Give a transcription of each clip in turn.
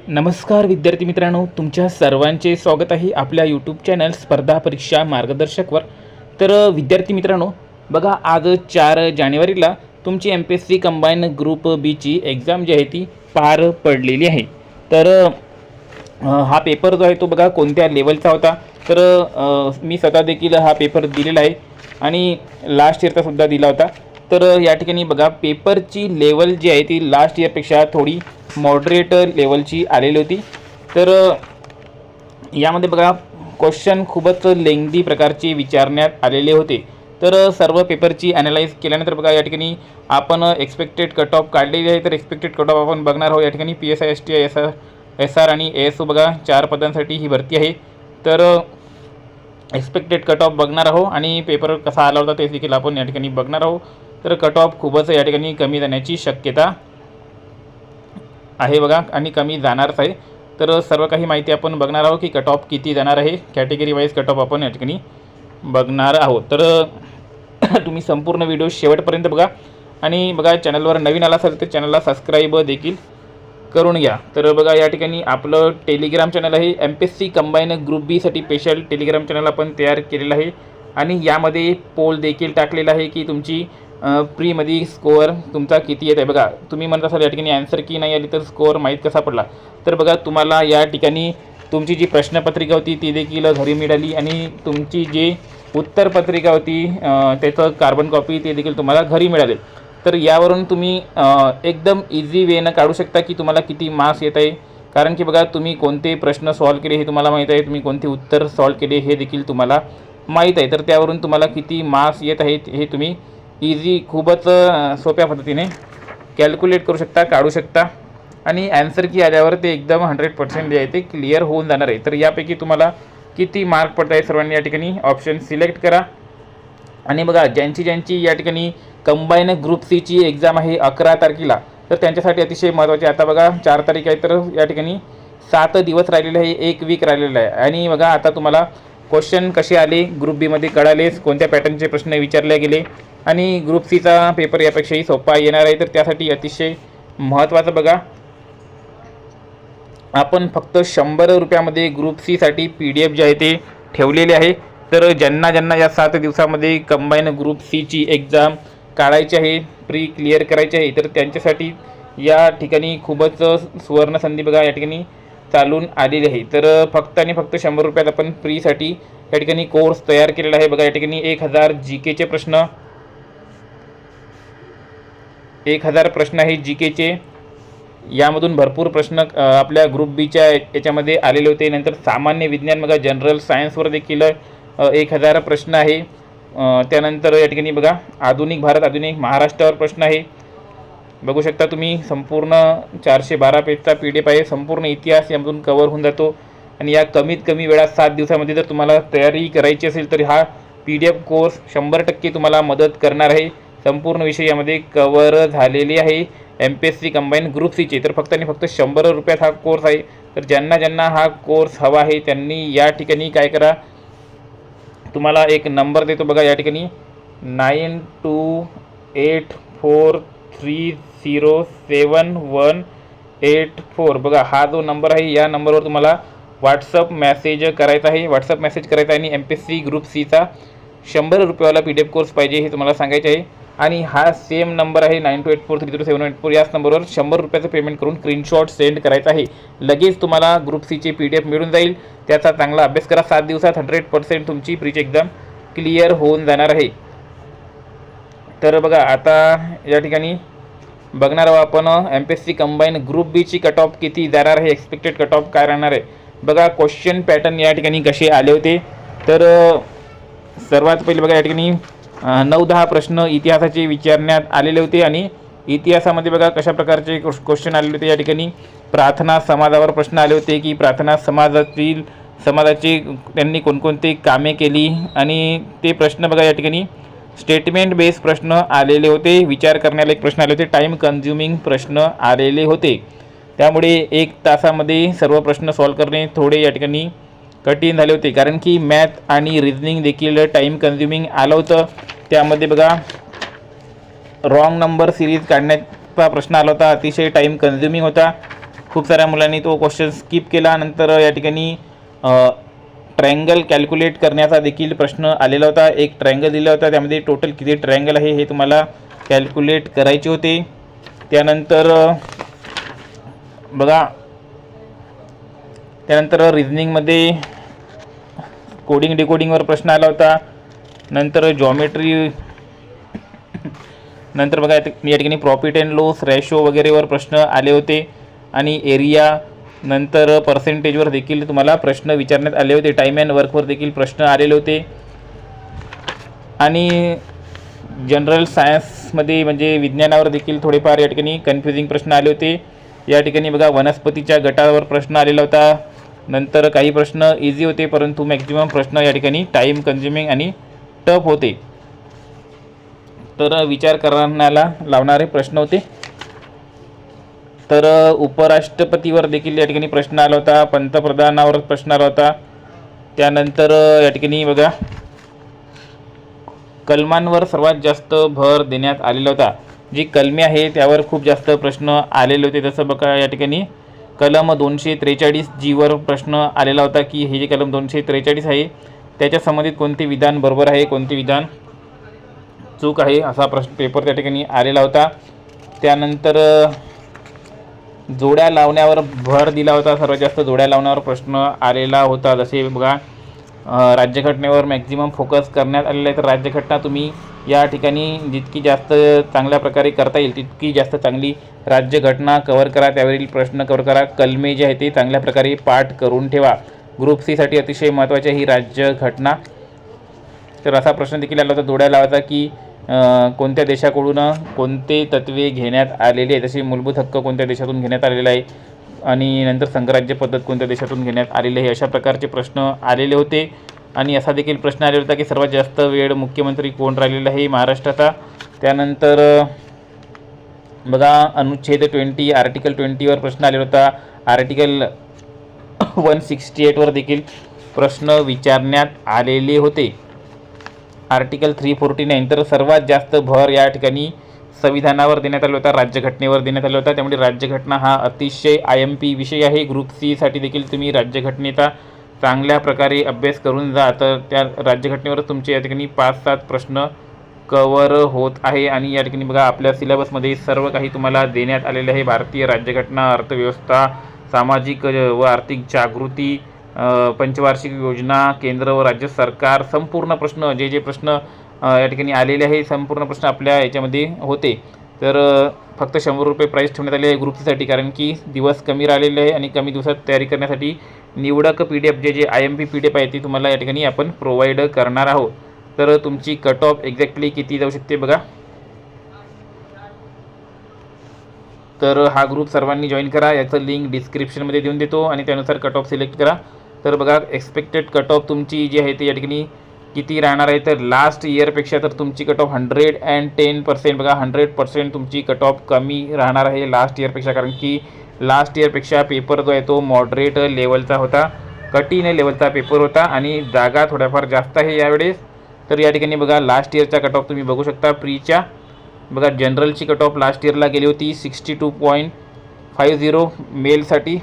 नमस्कार विद्यार्थी मित्रांनो, तुमच्या सर्वांचे स्वागत आहे आपल्या यूट्यूब चॅनल स्पर्धा परीक्षा मार्गदर्शकवर। तर विद्यार्थी मित्रांनो बघा, आज 4 जानेवारीला तुमची MPSC कंबाईन ग्रुप बी ची एग्जाम जी आहे ती पार पडलेली आहे। तर हा पेपर जो आहे तो बघा कोणत्या लेवलचा होता, तर मी स्वतः देखील हा पेपर दिलेला आहे आणि लास्ट इयरचा सुद्धा दिला होता। तर या ठिकाणी बघा पेपरची लेवल जी आहे ती लास्ट इयरपेक्षा थोडी मॉडरेट लेवलची आलेली होती। तर यामध्ये बघा क्वेश्चन खूपच लेंदी प्रकारचे विचारण्यात आलेले होते। तर सर्व पेपरची ॲनालाइज केल्यानंतर बघा या ठिकाणी आपण एक्सपेक्टेड कट ऑफ काढलेली आहे। तर एक्सपेक्टेड कट ऑफ आपण बघणार आहोत। या ठिकाणी PSI STI SR आणि ASO बघा 4 पदांसाठी ही भरती आहे। तर एक्सपेक्टेड कट ऑफ बघणार आहोत आणि पेपर कसा आला होता ते देखील आपण या ठिकाणी बघणार आहोत। तर कट ऑफ खूपच या ठिकाणी कमी जाण्याची शक्यता आहे बघा आणि कमी जाणारच आहे। तर सर्व काही माहिती आपण बघणार आहोत की कट ऑफ किती जाणार आहे, कॅटेगरी वाईज कट ऑफ आपण या ठिकाणी बघणार आहोत। तर तुम्ही संपूर्ण व्हिडिओ शेवटपर्यंत बघा आणि बघा चॅनलवर नवीन आला असेल तर चॅनलला सबस्क्राईब देखील करून घ्या। तर बघा या ठिकाणी आपलं टेलिग्राम चॅनल आहे, MPSC कंबाईन ग्रुप बी साठी स्पेशल टेलिग्राम चॅनल आपण तयार केलेलं आहे आणि यामध्ये पोल देखील टाकलेला आहे की तुमची प्रीमध्ये स्कोअर तुमचा किती येत आहे। बघा तुम्ही म्हणत असाल या ठिकाणी आन्सर की नाही आली तर स्कोअर माहीत कसा पडला, तर बघा तुम्हाला या ठिकाणी तुमची जी प्रश्नपत्रिका होती ती देखील घरी मिळाली आणि तुमची जी उत्तरपत्रिका होती त्याचं कार्बन कॉपी ते देखील तुम्हाला घरी मिळाले। तर यावरून तुम्ही एकदम इझी वेनं काढू शकता की तुम्हाला किती मार्क्स येत आहे, कारण की बघा तुम्ही कोणते प्रश्न सॉल्व केले हे तुम्हाला माहीत आहे, तुम्ही कोणते उत्तर सॉल्व केले हे देखील तुम्हाला माहीत आहे। तर त्यावरून तुम्हाला किती मार्क्स येत आहेत हे तुम्ही इझी खूपच सोप्या पद्धतीने कॅल्क्युलेट करू शकता, काढू शकता आणि ॲन्सर की आल्यावर ते एकदम 100% जे आहे ते क्लिअर होऊन जाणार आहे। तर यापैकी तुम्हाला किती मार्क पडत आहे सर्वांनी या ठिकाणी ऑप्शन सिलेक्ट करा आणि बघा ज्यांची या ठिकाणी कंबाईन ग्रुप सी ची एग्जाम आहे 11 तारखेला, तर त्यांच्यासाठी अतिशय महत्त्वाचे आता बघा 4 तारीख आहे, तर या ठिकाणी 7 दिवस राहिलेले आहे, 1 वीक राहिलेलं आहे आणि बघा आता तुम्हाला क्वेश्चन कसे आले ग्रुप बी मध्ये कळालेच, कोणत्या पॅटर्नचे प्रश्न विचारले गेले आणि ग्रुप सीचा पेपर यापेक्षाही सोपा येणार आहे। तर त्यासाठी अतिशय महत्त्वाचं बघा आपण फक्त 100 रुपयामध्ये ग्रुप सी साठी PDF जे आहे ते ठेवलेले आहे। तर ज्यांना या 7 दिवसामध्ये कंबाईन ग्रुप सी ची एग्जाम काढायची आहे, प्री क्लिअर करायची आहे, तर त्यांच्यासाठी या ठिकाणी खूपच सुवर्ण संधी बघा या ठिकाणी चालून आलेली आहे। तर फक्त आणि फक्त 100 रुपयात आपण प्रीसाठी या ठिकाणी कोर्स तयार केलेला आहे। बघा या ठिकाणी 1000 GK चे प्रश्न, 1000 प्रश्न आहे GK चे, यामधून भरपूर प्रश्न आपल्या ग्रुप बीच्या याच्यामध्ये आलेले होते। नंतर सामान्य विज्ञान बघा जनरल सायन्सवर देखील 1000 प्रश्न आहे। त्यानंतर या ठिकाणी बघा आधुनिक भारत आधुनिक महाराष्ट्रावर प्रश्न आहे, बघू शकता तुम्ही संपूर्ण 412 पेजचा PDF आहे, संपूर्ण इतिहास यामधून कव्हर होऊन जातो आणि या कमीत कमी वेळात 7 दिवसामध्ये जर तुम्हाला तयारी करायची असेल तर हा PDF कोर्स 100% तुम्हाला मदत करणार आहे। संपूर्ण विषय यामध्ये कव्हर झालेले आहे MPSC कंबाईन ग्रुप सी चे। तर फक्त आणि फक्त 100 रुपयात हा कोर्स आहे। तर ज्यांना हा कोर्स हवा आहे त्यांनी या ठिकाणी काय करा, तुम्हाला एक नंबर देतो बघा या ठिकाणी 9284307184 बघा हा जो नंबर आहे या नंबरवर तुम्हाला व्हॉट्सअप मेसेज करायचा आहे। व्हॉट्सअप मेसेज करायचा आणि MPSC ग्रुप सीचा 100 रुपयावाला PDF कोर्स पाहिजे हे तुम्हाला सांगायचे आहे आणि हा सेम नंबर आहे 9284307184 याच नंबरवर 100 रुपयाचं पेमेंट करून स्क्रीनशॉट सेंड करायचा आहे। लगेच तुम्हाला ग्रुप सीचे PDF मिळून जाईल। त्याचा चांगला अभ्यास करा, 7 दिवसात 100% तुमची प्रीची एक्झाम क्लिअर होऊन जाणार आहे। तर बघा आता या ठिकाणी बघणार आहोत आपण MPSC कंबाईन ग्रुप बी ची कट ऑफ किती जाणार आहे, एक्सपेक्टेड कट ऑफ काय राहणार आहे। बघा क्वेश्चन पॅटर्न या ठिकाणी कसे आले होते, तर सर्वात पहिले बघा या ठिकाणी 9-10 प्रश्न इतिहासाचे विचारण्यात आलेले होते आणि इतिहासामध्ये बघा कशा प्रकारचे क्वेश्चन आलेले होते। या ठिकाणी प्रार्थना समाजावर प्रश्न आले होते की प्रार्थना समाजाची त्यांनी कोणकोणती कामे केली आणि ते प्रश्न बघा या ठिकाणी स्टेटमेंट बेस्ड प्रश्न आलेले होते, विचार करण्याला एक प्रश्न आले होते, टाईम कन्झ्युमिंग प्रश्न आलेले होते। त्यामुळे 1 तासामध्ये सर्व प्रश्न सॉल्व करणे थोडे या ठिकाणी कठीण झाले होते, कारण की मॅथ आणि रिझनिंग देखील टाईम कन्झ्युमिंग आलं होतं। त्यामध्ये बघा रॉंग नंबर सिरीज काढण्याचा प्रश्न आला होता, अतिशय टाईम कन्झ्युमिंग होता। खूप साऱ्या मुलांनी तो क्वेश्चन स्किप केला. नंतर या ठिकाणी ट्रायंगल कॅल्क्युलेट करण्याचा देखील प्रश्न आलेला होता. एक ट्रायंगल दिला होता, त्यामध्ये टोटल किती ट्रायंगल आहे हे तुम्हाला कॅल्क्युलेट करायचे होते. त्यानंतर बघा, त्यानंतर रिझनिंगमध्ये कोडिंग डिकोडिंगवर प्रश्न आला होता. नंतर जॉमेट्री, नंतर बघा या ठिकाणी प्रॉफिट अँड लॉस रेशो वगैरेवर प्रश्न आले होते. आणि एरिया, नंतर पर्सेंटेजवर देखील तुम्हाला प्रश्न विचारण्यात आले होते. टाईम अँड वर्कवर देखील प्रश्न आलेले होते. आणि जनरल सायन्समध्ये म्हणजे विज्ञानावर देखील थोडेफार या ठिकाणी कन्फ्युजिंग प्रश्न आले होते. या ठिकाणी बघा वनस्पतीच्या गटावर प्रश्न आलेला होता. नंतर काही प्रश्न इझी होते, परंतु मॅक्झिमम प्रश्न या ठिकाणी टाईम कन्झ्युमिंग आणि टफ होते. तर विचार करण्याला लावणारे प्रश्न होते. तर उपराष्ट्रपतीवर देखील या ठिकाणी प्रश्न आला होता. पंतप्रधानावर प्रश्न आला होता. त्यानंतर या ठिकाणी बघा कलमांवर सर्वात जास्त भर देण्यात आलेला होता. जी कलमे आहे त्यावर खूप जास्त प्रश्न आलेले होते. जसं बघा या ठिकाणी कलम 243 जीवर प्रश्न आलेला होता की हे जे कलम 243 आहे त्याच्या संबंधित कोणते विधान बरोबर आहे, कोणते विधान चूक आहे, असा प्रश्न पेपर त्या ठिकाणी आलेला होता. त्यानंतर जोड्या लावण्यावर भर दिला होता. सर्वात जास्त जोड्या लावण्यावर प्रश्न आलेला होता. जसे बघा राज्यघटनेवर मॅक्झिमम फोकस करण्यात आलेला आहे. तर राज्यघटना तुम्ही या ठिकाणी जितकी जास्त चांगल्या प्रकारे करता येईल तितकी जास्त चांगली राज्यघटना कव्हर करा, त्यावरील प्रश्न कव्हर करा. कलमे जे आहे ते चांगल्या प्रकारे पाठ करून ठेवा. ग्रुप सी साठी अतिशय महत्त्वाची ही राज्यघटना. तर असा प्रश्न देखील आला होता जोड्या लावायचा की कोणत्या देशाकडून कोणते तत्त्वे घेण्यात आलेली आहे. जसे मूलभूत हक्क कोणत्या देशातून घेण्यात आलेला आहे आणि नंतर संघराज्य पद्धत कोणत्या देशातून घेण्यात आलेली आहे, अशा प्रकारचे प्रश्न आलेले होते. आणि असा देखील प्रश्न आलेला होता की सर्वात जास्त वेळ मुख्यमंत्री कोण राहिलेला आहे महाराष्ट्राचा. त्यानंतर बघा अनुच्छेद 20 आर्टिकल 20वर प्रश्न आलेला होता. आर्टिकल 168 वर देखील प्रश्न विचारण्यात आलेले होते. आर्टिकल 349. तर सर्वात जास्त भर या ठिकाणी संविधानावर देण्यात आला होता, राज्यघटनेवर देण्यात आला होता. त्यामुळे राज्यघटना हा अतिशय IMP विषय आहे. ग्रुप सी साठी देखील तुम्ही राज्यघटनेचा चांगल्या प्रकारे अभ्यास करून जा. तर त्या राज्यघटनेवर तुमचे या ठिकाणी 5-7 प्रश्न कव्हर होत आहे. आणि या ठिकाणी बघा आपल्या सिलेबसमध्ये सर्व काही तुम्हाला देण्यात आलेले आहे. भारतीय राज्यघटना, अर्थव्यवस्था, सामाजिक व आर्थिक जागृती, पंचवार्षिक योजना, केंद्र व राज्य सरकार, संपूर्ण प्रश्न जे प्रश्न या ठिकाणी आलेले आहे संपूर्ण प्रश्न आपल्या याच्यामध्ये होते. तर फक्त 100 रुपये प्राईस ठेवण्यात आले आहे ग्रुप सीसाठी, कारण की दिवस कमी राहिलेले आहे आणि कमी दिवसात तयारी करण्यासाठी निवडक PDF जे IMP PDF आहे ती तुम्हाला या ठिकाणी आपण प्रोव्हाइड करणार आहोत. तर तुमची कट ऑफ एक्झॅक्टली किती जाऊ शकते बघा. तर हा ग्रुप सर्वांनी जॉईन करा. याचं लिंक डिस्क्रिप्शनमध्ये देऊन देतो आणि त्यानुसार कट ऑफ सिलेक्ट करा. तर बघा एक्सपेक्टेड कट ऑफ तुमची जी आहे ती या ठिकाणी किती राहणार आहे. तर लास्ट इयरपेक्षा तर तुमची कट ऑफ 110% बघा 100% तुमची कट ऑफ कमी राहणार आहे लास्ट इयरपेक्षा. कारण की लास्ट इयरपेक्षा पेपर जो आहे तो मॉडरेट लेवलचा होता, कठीण लेवलचा पेपर होता आणि जागा थोड्याफार जास्त आहे यावेळेस. तर या ठिकाणी बघा लास्ट इयरचा कट ऑफ तुम्ही बघू शकता. प्रीच्या बघा जनरलची कट ऑफ लास्ट इयरला गेली होती 62.50 मेलसाठी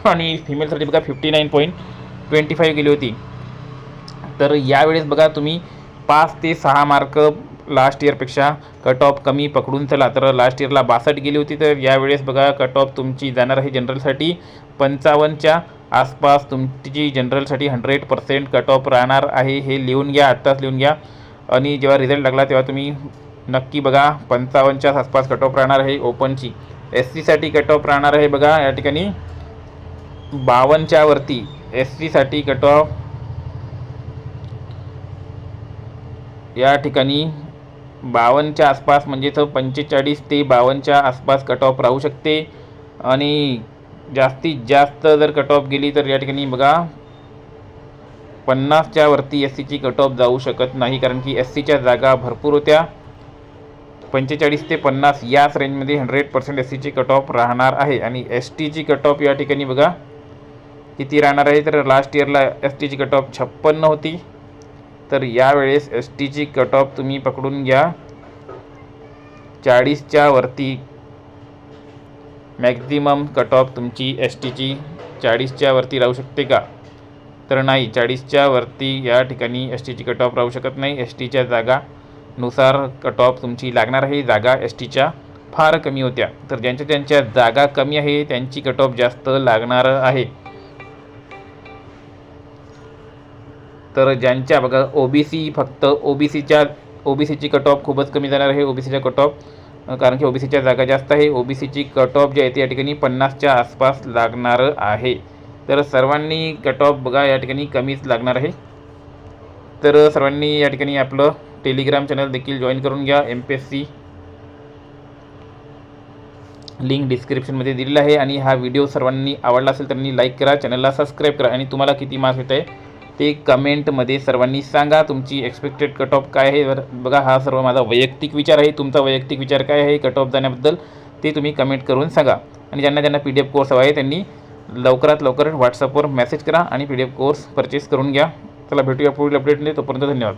आणि फिमेलसाठी बघा 59.25 गेली होती. तर यावेळेस बघा तुम्ही 5 ते 6 मार्क लास्ट इयरपेक्षा कट ऑफ कमी पकडून चला. तर लास्ट इयरला 62 गेली होती, तर यावेळेस बघा कट ऑफ तुमची जाणार आहे जनरलसाठी 55च्या आसपास. तुमची जनरलसाठी 100% कट ऑफ राहणार आहे. हे लिहून घ्या, आत्ताच लिहून घ्या आणि जेव्हा रिझल्ट लागला तेव्हा तुम्ही नक्की बघा 55च्या आसपास कट ऑफ राहणार आहे. ओपनची SC साठी कट ऑफ राहणार आहे बघा या ठिकाणी 52च्या वरती. SC साठी कट ऑफ या ठिकाणी 52च्या आसपास, म्हणजे 45 ते 52च्या आसपास कट ऑफ राहू शकते. आणि जास्तीत जास्त जर कट ऑफ गेली तर या ठिकाणी बघा 50च्या वरती SCची कट ऑफ जाऊ शकत नाही, कारण की SCच्या जागा भरपूर होत्या. 45 ते 50 याच रेंजमध्ये 100% SCची कट ऑफ राहणार आहे. आणि STची कट ऑफ या ठिकाणी बघा किती राहणार आहे. तर लास्ट इयरला STची कट ऑफ 56 होती, तर यावेळेस STची कट ऑफ तुम्ही पकडून घ्या 40च्या वरती. मॅक्झिमम कट ऑफ तुमची एस टीची 40च्या वरती राहू शकते का? तर नाही, 40च्या वरती या ठिकाणी एस टीची कट ऑफ राहू शकत नाही. एस टीच्या जागानुसार कट ऑफ तुमची लागणार आहे. जागा एस टीच्या फार कमी होत्या, तर ज्यांच्या जागा कमी आहे त्यांची कट ऑफ जास्त लागणार आहे. तर ज्यांच्या बघा ओबीसी, फक्त ओबीसीची कट ऑफ खूपच कमी जाणार आहे. ओबीसीच्या कट ऑफ, कारण की ओबीसीच्या जागा जास्त आहे. ओबीसीची कट ऑफ जी आहे ती या ठिकाणी 50च्या आसपास लागणार आहे. तर सर्वांनी कट ऑफ बघा या ठिकाणी कमीच लागणार आहे. तर सर्वांनी या ठिकाणी आपलं टेलिग्राम चॅनल देखील जॉईन करून घ्या. MPSC लिंक डिस्क्रिप्शनमध्ये दिलेला आहे. आणि हा व्हिडिओ सर्वांनी आवडला असेल तर लाईक करा, चॅनलला सबस्क्राईब करा आणि तुम्हाला किती मार्क्स येत आहे ते कमेंटमध्ये सर्वांनी सांगा. तुमची एक्सपेक्टेड कट ऑफ काय आहे? बघा, हा सर्व माझा वैयक्तिक विचार आहे. तुमचा वैयक्तिक विचार काय आहे कट ऑफ जाण्याबद्दल ते तुम्ही कमेंट करून सांगा. आणि ज्यांना PDF कोर्स हवा आहे त्यांनी लवकरात लवकर व्हॉट्सअपवर मेसेज करा आणि PDF कोर्स परचेस करून घ्या. चला भेटूया पुढील अपडेटने. तोपर्यंत धन्यवाद.